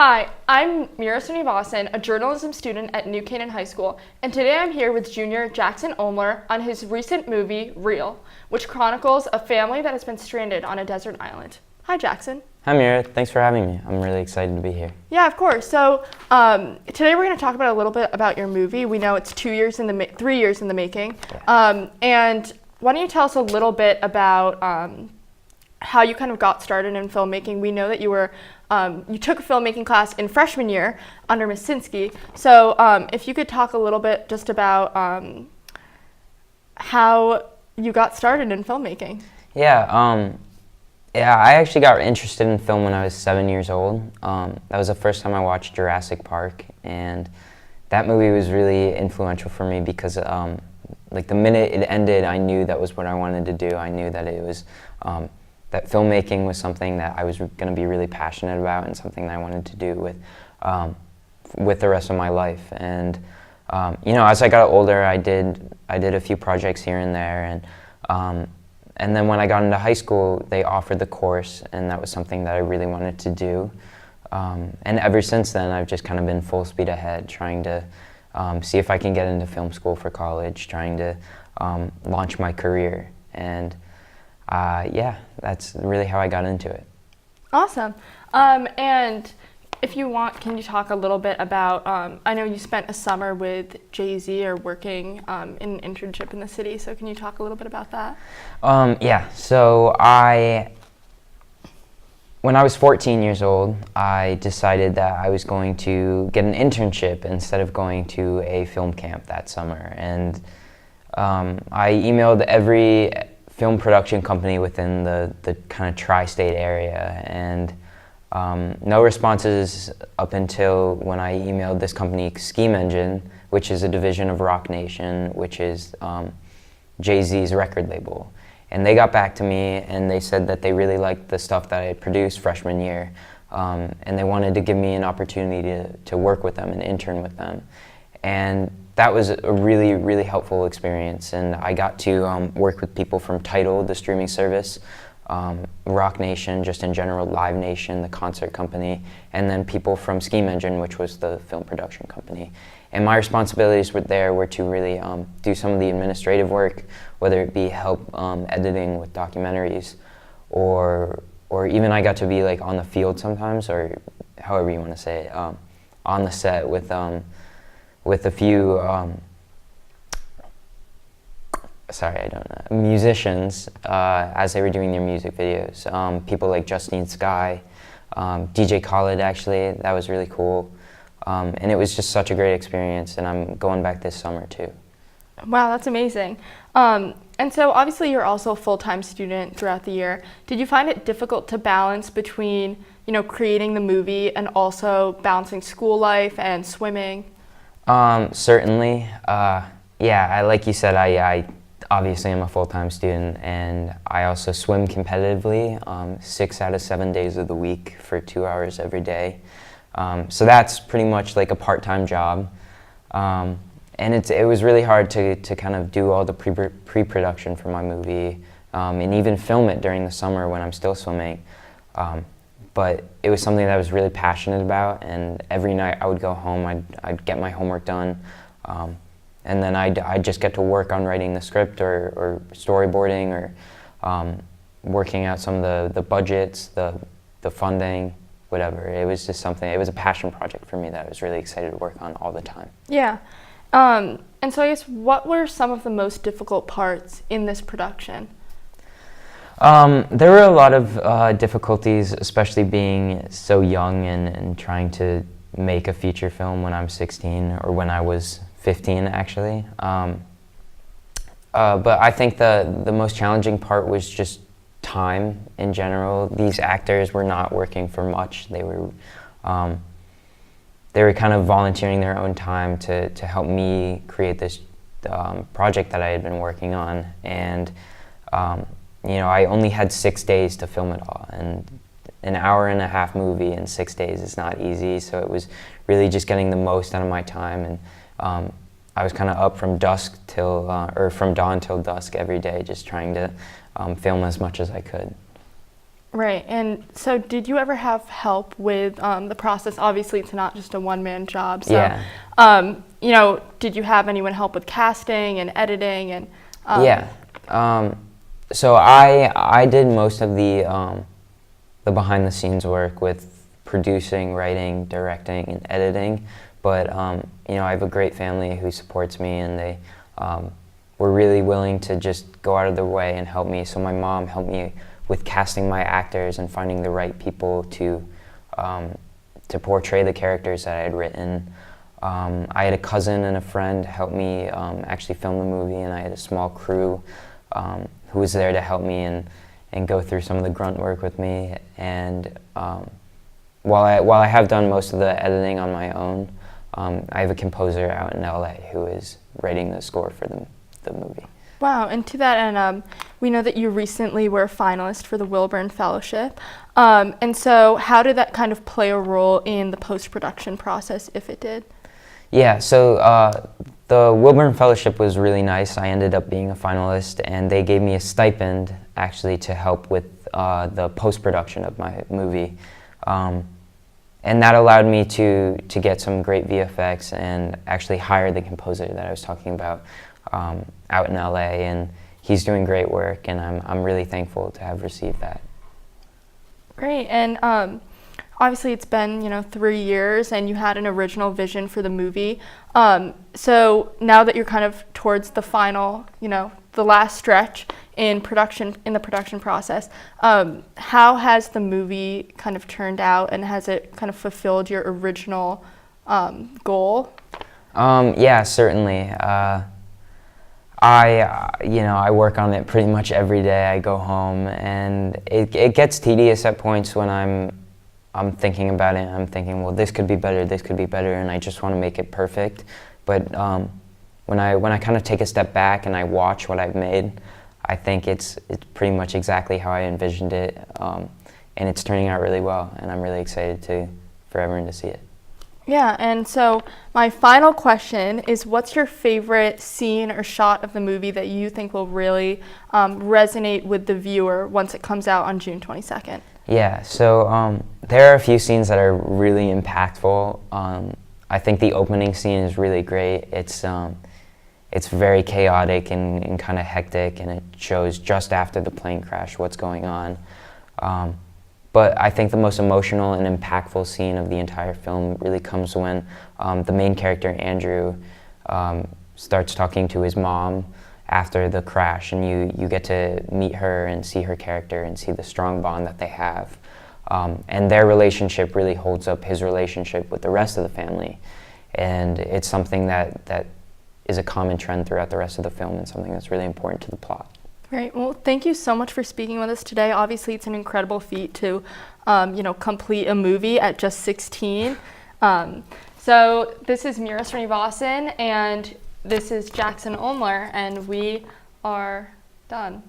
Hi, I'm Mira Srinivasan, a journalism student at New Canaan High School, and today I'm here with junior Jackson Omler on his recent movie, Real, which chronicles a family that has been stranded on a desert island. Hi, Jackson. Hi Mira, thanks for having me. I'm really excited to be here. Yeah, of course. So today we're going to talk about a little bit about your movie. We know it's 3 years in the making. Yeah. And why don't you tell us a little bit about how you kind of got started in filmmaking? We know that you took a filmmaking class in freshman year under Ms. Sinsky. So if you could talk a little bit just about how you got started in filmmaking. Yeah, I actually got interested in film when I was 7 years old. That was the first time I watched Jurassic Park, and that movie was really influential for me because like the minute it ended, I knew that was what I wanted to do. I knew that it was that filmmaking was something that I was going to be really passionate about and something that I wanted to do with the rest of my life. And as I got older, I did a few projects here and there, and then when I got into high school, they offered the course, and that was something that I really wanted to do. And ever since then, I've just kind of been full speed ahead, trying to see if I can get into film school for college, trying to launch my career. And that's really how I got into it. Awesome. And if you want, can you talk a little bit about, I know you spent a summer with Jay-Z or working in an internship in the city, so can you talk a little bit about that? So when I was 14 years old, I decided that I was going to get an internship instead of going to a film camp that summer. And I emailed every film production company within the kind of tri-state area, and no responses up until when I emailed this company, Scheme Engine, which is a division of Roc Nation, which is Jay-Z's record label. And they got back to me and they said that they really liked the stuff that I had produced freshman year, and they wanted to give me an opportunity to work with them and intern with them. And that was a really, really helpful experience, and I got to work with people from Tidal, the streaming service, Roc Nation, just in general, Live Nation, the concert company, and then people from Scheme Engine, which was the film production company. And my responsibilities were to really do some of the administrative work, whether it be help editing with documentaries, or even I got to be like on the field sometimes, or however you want to say it, on the set with a few musicians as they were doing their music videos. People like Justine Skye, DJ Khaled, actually, that was really cool. And it was just such a great experience, and I'm going back this summer too. Wow, that's amazing. And so obviously you're also a full-time student throughout the year. Did you find it difficult to balance between, creating the movie and also balancing school life and swimming? Certainly. Like you said, I obviously am a full-time student, and I also swim competitively 6 out of 7 days of the week for 2 hours every day. So that's pretty much like a part-time job. And it was really hard to kind of do all the pre-production for my movie, and even film it during the summer when I'm still swimming. But it was something that I was really passionate about, and every night I would go home, I'd get my homework done, and then I'd just get to work on writing the script or storyboarding or working out some of the budgets, the funding, whatever. It was just something, it was a passion project for me that I was really excited to work on all the time. Yeah. And so I guess what were some of the most difficult parts in this production? There were a lot of difficulties, especially being so young and trying to make a feature film when I'm 16, or when I was 15 actually. But I think the most challenging part was just time in general. These actors were not working for much. They were kind of volunteering their own time to help me create this project that I had been working on. And I only had 6 days to film it all, and an hour-and-a-half movie in 6 days is not easy, so it was really just getting the most out of my time. And I was kind of up from from dawn till dusk every day, just trying to film as much as I could. Right. And so did you ever have help with the process? Obviously, it's not just a one-man job. So, Yeah. Did you have anyone help with casting and editing and? Yeah. So I did most of the behind the scenes work with producing, writing, directing, and editing. But I have a great family who supports me, and they were really willing to just go out of their way and help me. So my mom helped me with casting my actors and finding the right people to portray the characters that I had written. I had a cousin and a friend help me actually film the movie, and I had a small crew who was there to help me and go through some of the grunt work with me. And while I have done most of the editing on my own, I have a composer out in LA who is writing the score for the movie. Wow, and to that end, we know that you recently were a finalist for the Wilburn Fellowship. And so how did that kind of play a role in the post-production process, if it did? Yeah, so the Wilburn Fellowship was really nice. I ended up being a finalist, and they gave me a stipend actually to help with the post-production of my movie. And that allowed me to get some great VFX and actually hire the composer that I was talking about out in LA, and he's doing great work, and I'm really thankful to have received that. Great, and obviously it's been 3 years, and you had an original vision for the movie. So now that you're kind of towards the final, the last stretch in the production process, how has the movie kind of turned out, and has it kind of fulfilled your original goal? Yeah, certainly. I work on it pretty much every day. I go home, and it gets tedious at points when I'm thinking about it. I'm thinking, well, this could be better, and I just want to make it perfect. But when I kind of take a step back and I watch what I've made, I think it's pretty much exactly how I envisioned it, and it's turning out really well, and I'm really excited for everyone to see it. Yeah, and so my final question is, what's your favorite scene or shot of the movie that you think will really resonate with the viewer once it comes out on June 22nd? Yeah, so there are a few scenes that are really impactful. I think the opening scene is really great. It's very chaotic and kind of hectic, and it shows just after the plane crash what's going on. But I think the most emotional and impactful scene of the entire film really comes when the main character, Andrew, starts talking to his mom after the crash, and you get to meet her and see her character and see the strong bond that they have. And their relationship really holds up his relationship with the rest of the family. And it's something that is a common trend throughout the rest of the film, and something that's really important to the plot. Great. Well, thank you so much for speaking with us today. Obviously, it's an incredible feat to, complete a movie at just 16. So this is Mira Srinivasan, and this is Jackson Olmler, and we are done.